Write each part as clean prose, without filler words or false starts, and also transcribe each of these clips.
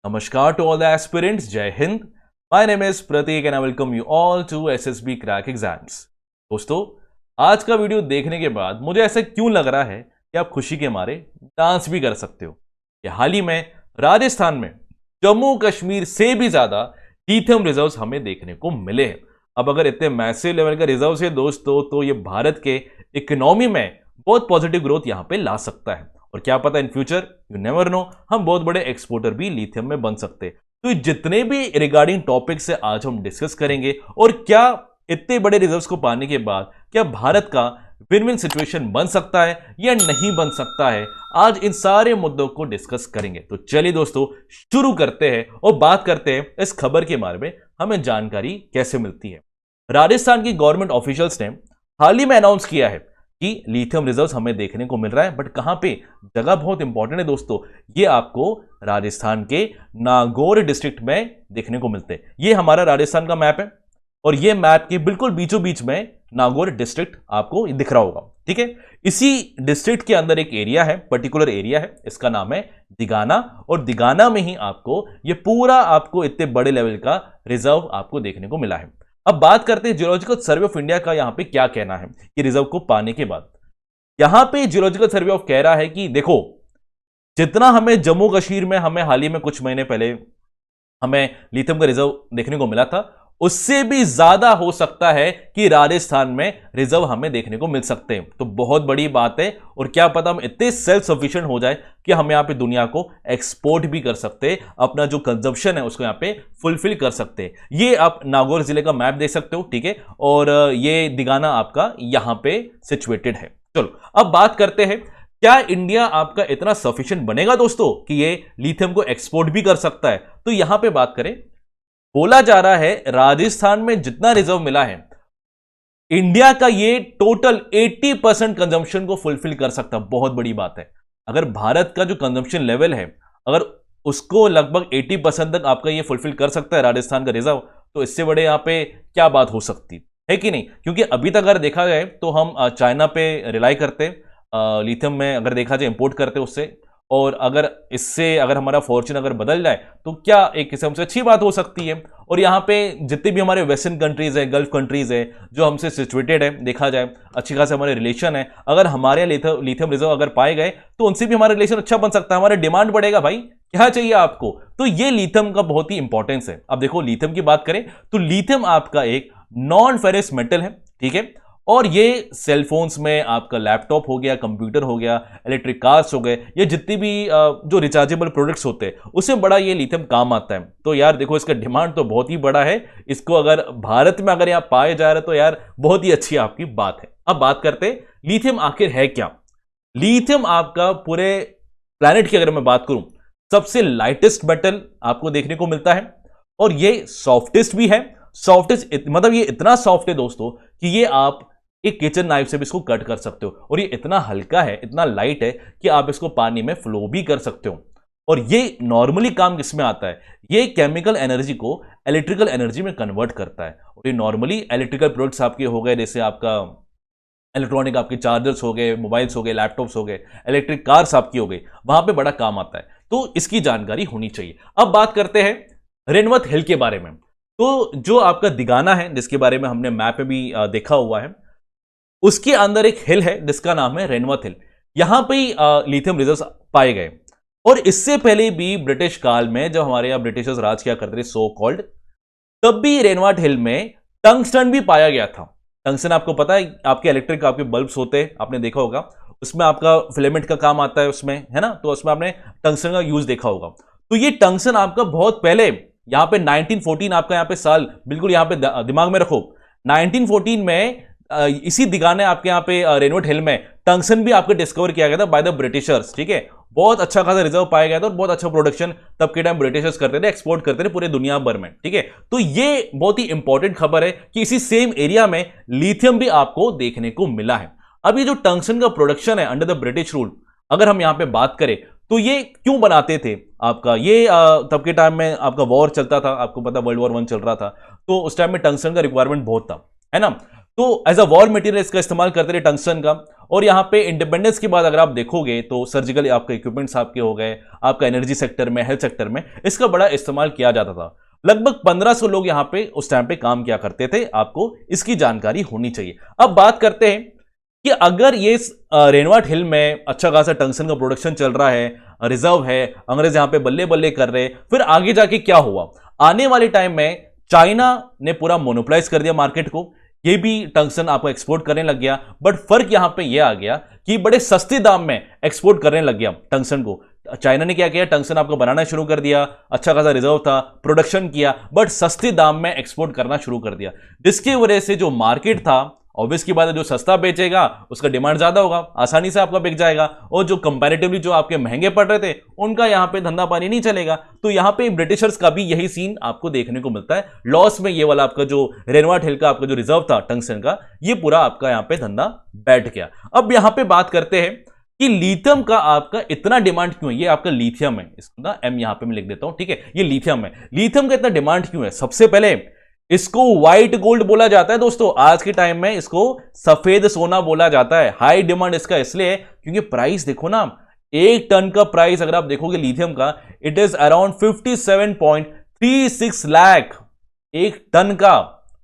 Namaskar to all the aspirants. Jai Hind. My name is Pratik and I welcome you all to SSB Crack Exams. दोस्तों, आज का video देखने के बाद मुझे ऐसा क्यों लग रहा है कि आप खुशी के मारे डांस भी कर सकते हो। कि हाल ही में राजस्थान में जम्मू कश्मीर से भी ज्यादा लिथियम रिजर्व्स हमें देखने को मिले हैं। अब अगर इतने मैसिव लेवल का रिजर्व्स है दोस्तों, तो ये भारत के इकोनॉमी में बहुत पॉजिटिव ग्रोथ यहां पे ला सकता है। और क्या पता in future, you never know, हम बहुत बड़े एक्सपोर्टर भी लिथियम में बन सकते हैं। तो जितने भी रिगार्डिंग टॉपिक से आज हम डिस्कस करेंगे और क्या इतने बड़े रिजर्व्स को पाने के बाद क्या भारत का विन विन सिचुएशन बन सकता है या नहीं बन सकता है, आज इन सारे मुद्दों को डिस्कस करेंगे। तो चलिए दोस्तों शुरू करते हैं और बात करते हैं इस खबर के बारे में हमें जानकारी कैसे मिलती है। राजस्थान की गवर्नमेंट ऑफिशियल्स ने हाल ही में अनाउंस किया है कि लिथियम रिजर्व्स हमें देखने को मिल रहा है, बट कहां पे, जगह बहुत इंपॉर्टेंट है दोस्तों। ये आपको राजस्थान के नागौर डिस्ट्रिक्ट में देखने को मिलते हैं। ये हमारा राजस्थान का मैप है और ये मैप के बिल्कुल बीचों बीच में नागौर डिस्ट्रिक्ट आपको दिख रहा होगा, ठीक है। इसी डिस्ट्रिक्ट के अंदर एक एरिया है, पर्टिकुलर एरिया है, इसका नाम है दिगाना। और दिगाना में ही आपको ये पूरा आपको इतने बड़े लेवल का रिजर्व आपको देखने को मिला है। अब बात करते हैं जियोलॉजिकल सर्वे ऑफ इंडिया का यहां पे क्या कहना है कि रिजर्व को पाने के बाद। यहां पे जियोलॉजिकल सर्वे ऑफ कह रहा है कि देखो, जितना हमें जम्मू कश्मीर में हमें हाल ही में कुछ महीने पहले हमें लिथियम का रिजर्व देखने को मिला था, उससे भी ज्यादा हो सकता है कि राजस्थान में रिजर्व हमें देखने को मिल सकते हैं। तो बहुत बड़ी बात है और क्या पता हम इतने सेल्फ सफिशिएंट हो जाए कि हम यहां पे दुनिया को एक्सपोर्ट भी कर सकते हैं, अपना जो कंजम्पशन है उसको यहां पे फुलफिल कर सकते हैं। ये आप नागौर जिले का मैप देख सकते हो, ठीक है, और ये दिगाना आपका यहां पे सिचुएटेड है। चलो अब बात करते हैं, क्या इंडिया आपका इतना सफिशिएंट बनेगा दोस्तों कि ये लिथियम को एक्सपोर्ट भी कर सकता है। तो यहां पे बात करें, बोला जा रहा है राजस्थान में जितना रिजर्व मिला है, इंडिया का ये टोटल 80% कंजम्पशन को फुलफिल कर सकता है। बहुत बड़ी बात है। अगर भारत का जो कंजम्पशन लेवल है, अगर उसको लगभग 80% तक आपका ये फुलफिल कर सकता है राजस्थान का रिजर्व, तो इससे बड़े यहां पे क्या बात हो सकती है कि नहीं। क्योंकि अभी तक अगर देखा जाए तो हम चाइना पे रिलाई करते, लिथियम में अगर देखा जाए इंपोर्ट करते उससे, और अगर इससे अगर हमारा फॉर्चून अगर बदल जाए तो क्या एक किस्म से अच्छी बात हो सकती है। और यहाँ पे जितने भी हमारे वेस्टर्न कंट्रीज है, गल्फ कंट्रीज है, जो हमसे सिचुएटेड है, देखा जाए अच्छी खासे हमारे रिलेशन है, अगर हमारे लिथियम रिजर्व अगर पाए गए तो उनसे भी हमारा रिलेशन अच्छा बन सकता है, हमारा डिमांड बढ़ेगा। भाई क्या चाहिए आपको, तो ये लिथियम का बहुत ही इंपॉर्टेंस है। अब देखो लिथियम की बात करें तो लिथियम आपका एक नॉन फेरस मेटल है, ठीक है, और ये सेलफोन्स में आपका लैपटॉप हो गया, कंप्यूटर हो गया, इलेक्ट्रिक कार्स हो गए, ये जितनी भी जो रिचार्जेबल प्रोडक्ट्स होते हैं उसमें बड़ा ये लिथियम काम आता है। तो यार देखो, इसका डिमांड तो बहुत ही बड़ा है। इसको अगर भारत में अगर यहाँ पाए जा रहे तो यार बहुत ही अच्छी आपकी बात है। अब बात करते हैं लिथियम आखिर है क्या। लिथियम आपका पूरे प्लैनेट की अगर मैं बात करूं, सबसे लाइटेस्ट मेटल आपको देखने को मिलता है और ये सॉफ्टेस्ट भी है। सॉफ्टेस्ट मतलब ये इतना सॉफ्ट है दोस्तों कि ये आप एक किचन नाइफ से भी इसको कट कर सकते हो, और ये इतना हल्का है, इतना लाइट है कि आप इसको पानी में फ्लो भी कर सकते हो। और ये नॉर्मली काम किसमें आता है, ये केमिकल एनर्जी को इलेक्ट्रिकल एनर्जी में कन्वर्ट करता है। और ये नॉर्मली इलेक्ट्रिकल प्रोडक्ट्स आपके हो गए, जैसे आपका इलेक्ट्रॉनिक आपके चार्जर्स हो गए, मोबाइल्स हो गए, लैपटॉप्स हो गए, इलेक्ट्रिक कार्स आपकी हो गई, वहां पे बड़ा काम आता है। तो इसकी जानकारी होनी चाहिए। अब बात करते हैं रेनवर्थ हिल के बारे में। तो जो आपका दिगाना है, जिसके बारे में हमने मैप में भी देखा हुआ है, उसके अंदर एक हिल है जिसका नाम है रेनवर्थ हिल। यहां पे लिथियम रिजर्व्स पाए गए। और इससे पहले भी ब्रिटिश काल में जब हमारे यहां ब्रिटिशर्स राज किया करते थे, सो कॉल्ड, तब भी रेनवर्थ हिल में टंगस्टन भी पाया गया था। टंगस्टन आपको पता है, आपके इलेक्ट्रिक आपके बल्ब्स होते हैं, आपने देखा होगा, उसमें आपका फिलामेंट का काम आता है उसमें, है ना। तो उसमें आपने टंगस्टन का यूज देखा होगा। तो ये टंगस्टन आपका बहुत पहले यहां पे 1914 आपका यहां पे साल बिल्कुल यहां पे दिमाग में रखो, 1914 में इसी दिगाने आपके यहाँ पे रेनवर्थ हिल में टंगस्टन भी आपको डिस्कवर किया गया था बाय द ब्रिटिशर्स, ठीक है। बहुत अच्छा खासा रिजर्व पाया गया था और बहुत अच्छा प्रोडक्शन तब के टाइम ब्रिटिशर्स करते थे, एक्सपोर्ट करते थे पूरे दुनिया भर में, ठीक है। तो ये बहुत ही इंपॉर्टेंट खबर है कि इसी सेम एरिया में लिथियम भी आपको देखने को मिला है। अब ये जो टंगस्टन का प्रोडक्शन है अंडर द ब्रिटिश रूल, अगर हम यहां पे बात करें तो ये क्यों बनाते थे आपका, ये तब के टाइम में आपका वॉर चलता था, आपको पता वर्ल्ड वॉर 1 चल रहा था, तो उस टाइम में टंगस्टन का रिक्वायरमेंट बहुत था, है ना। तो एज अ वॉर मटेरियल इसका इस्तेमाल करते रहे टंगस्टन का। और यहाँ पे इंडिपेंडेंस के बाद अगर आप देखोगे तो सर्जिकल आपके इक्विपमेंट्स आपके हो गए, आपका एनर्जी सेक्टर में, हेल्थ सेक्टर में इसका बड़ा इस्तेमाल किया जाता था। लगभग 1500 लोग यहाँ पे उस टाइम पे काम किया करते थे, आपको इसकी जानकारी होनी चाहिए। अब बात करते हैं कि अगर ये रेनवाट हिल में अच्छा खासा टंगस्टन का प्रोडक्शन चल रहा है, रिजर्व है, अंग्रेज यहां पे बल्ले बल्ले कर रहे, फिर आगे जाके क्या हुआ? आने वाले टाइम में चाइना ने पूरा मोनोपोलाइज कर दिया मार्केट को, ये भी टंगस्टन आपको एक्सपोर्ट करने लग गया। बट फर्क यहां पे ये आ गया कि बड़े सस्ते दाम में एक्सपोर्ट करने लग गया टंगस्टन को। चाइना ने क्या किया, टंगस्टन आपको बनाना शुरू कर दिया, अच्छा खासा रिजर्व था, प्रोडक्शन किया, बट सस्ते दाम में एक्सपोर्ट करना शुरू कर दिया, जिसकी वजह से जो मार्केट था, ऑब्वियस की बात है, जो सस्ता बेचेगा उसका डिमांड ज्यादा होगा, आसानी से आपका बिक जाएगा, और जो कंपैरेटिवली जो आपके महंगे पड़ रहे थे उनका यहां पे धंधा पानी नहीं चलेगा। तो यहां पे ब्रिटिशर्स का भी यही सीन आपको देखने को मिलता है। लॉस में ये वाला आपका जो रेनवाट हिल का आपका जो रिजर्व था टंगस्टन का, ये पूरा आपका यहां पे धंधा बैठ गया। अब यहां पे बात करते हैं कि लिथियम का आपका इतना डिमांड क्यों है। ये आपका लिथियम है, इसका एम यहां पे मैं लिख देता हूं, ठीक है, ये लिथियम है। लिथियम का इतना डिमांड क्यों है? सबसे पहले इसको व्हाइट गोल्ड बोला जाता है दोस्तों, आज के टाइम में इसको सफेद सोना बोला जाता है। हाई डिमांड इसका इसलिए क्योंकि प्राइस देखो ना, 1 टन का प्राइस अगर आप देखोगे लिथियम का, it is around 57.36 lakh 1 ton का,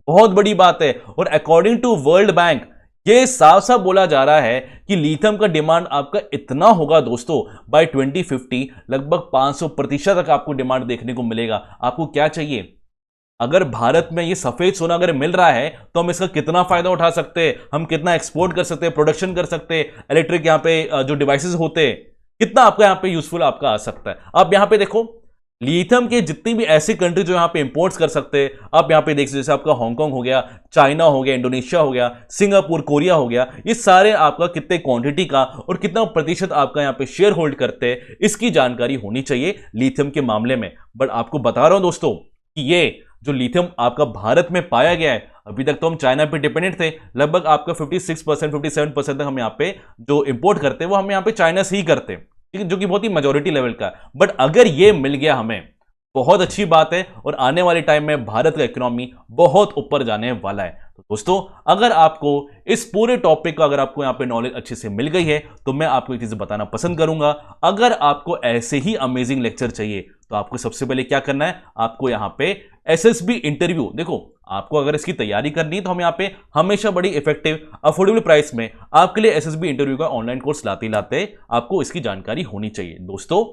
बहुत बड़ी बात है। और अकॉर्डिंग टू वर्ल्ड बैंक ये साफ साफ बोला जा रहा है कि लिथियम का डिमांड आपका इतना होगा दोस्तों, बाय 2050 लगभग 500% तक आपको डिमांड देखने को मिलेगा। आपको क्या चाहिए? अगर भारत में ये सफेद सोना अगर मिल रहा है तो हम इसका कितना फायदा उठा सकते हैं, हम कितना एक्सपोर्ट कर सकते हैं, प्रोडक्शन कर सकते हैं, इलेक्ट्रिक यहाँ पे जो डिवाइसेस होते हैं, कितना आपका यहाँ पे यूजफुल आपका आ सकता है। आप यहाँ पे देखो लिथियम के जितनी भी ऐसी कंट्री जो यहाँ पे इंपोर्ट्स कर सकते हैं, आप यहाँ पे देख सकते, जैसे आपका हांगकांग हो गया, चाइना हो गया, इंडोनेशिया हो गया, सिंगापुर, कोरिया हो गया, ये सारे आपका कितने क्वांटिटी का और कितना प्रतिशत आपका यहाँ पे शेयर होल्ड करते हैं, इसकी जानकारी होनी चाहिए लिथियम के मामले में। बट आपको बता रहा हूं दोस्तों कि ये जो लिथियम आपका भारत में पाया गया है, अभी तक तो हम चाइना पे डिपेंडेंट थे, लगभग आपका 56% 57% तक हम यहाँ पे जो इंपोर्ट करते हैं वो हम यहाँ पे चाइना से ही करते हैं, ठीक है, जो कि बहुत ही मेजोरिटी लेवल का। बट अगर ये मिल गया हमें, बहुत अच्छी बात है, और आने वाले टाइम में भारत का इकोनॉमी बहुत ऊपर जाने वाला है। तो दोस्तों अगर आपको इस पूरे टॉपिक का अगर आपको यहाँ पे नॉलेज अच्छे से मिल गई है तो मैं आपको एक चीज बताना पसंद करूंगा, अगर आपको ऐसे ही अमेजिंग लेक्चर चाहिए तो आपको सबसे पहले क्या करना है, आपको यहाँ पे एसएसबी इंटरव्यू, देखो आपको अगर इसकी तैयारी करनी है तो हम यहाँ पे हमेशा बड़ी इफेक्टिव अफोर्डेबल प्राइस में आपके लिए एसएसबी इंटरव्यू का ऑनलाइन कोर्स लाते लाते आपको इसकी जानकारी होनी चाहिए। दोस्तों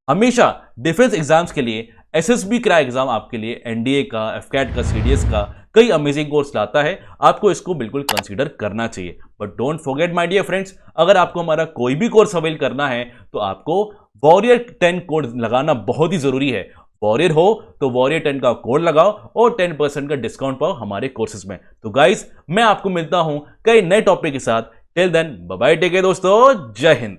हमेशा डिफेंस एग्जाम्स के लिए एसएसबी क्रैक एग्जाम आपके लिए एनडीए का, एफकैट का, सीडीएस का कई अमेजिंग कोर्स लाता है, आपको इसको बिल्कुल कंसीडर करना चाहिए। But don't forget my dear friends, अगर आपको हमारा कोई भी कोर्स अवेल करना है तो आपको वॉरियर 10 कोड लगाना बहुत ही जरूरी है। वॉरियर हो तो वॉरियर 10 का कोड लगाओ और 10% का डिस्काउंट पाओ हमारे कोर्सेज में। तो गाइस मैं आपको मिलता हूं कई नए टॉपिक के साथ, till then bye bye, take care दोस्तों, जय हिंद।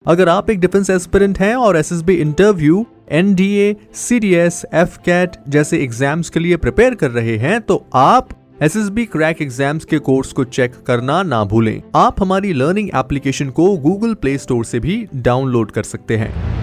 अगर आप एक डिफेंस एस्पिरेंट हैं और SSB interview, NDA, CDS, AFCAT जैसे एग्जाम्स के लिए प्रिपेयर कर रहे हैं तो आप एसएसबी क्रैक एग्जाम्स के कोर्स को चेक करना ना भूलें। आप हमारी लर्निंग एप्लीकेशन को गूगल प्ले स्टोर से भी डाउनलोड कर सकते हैं।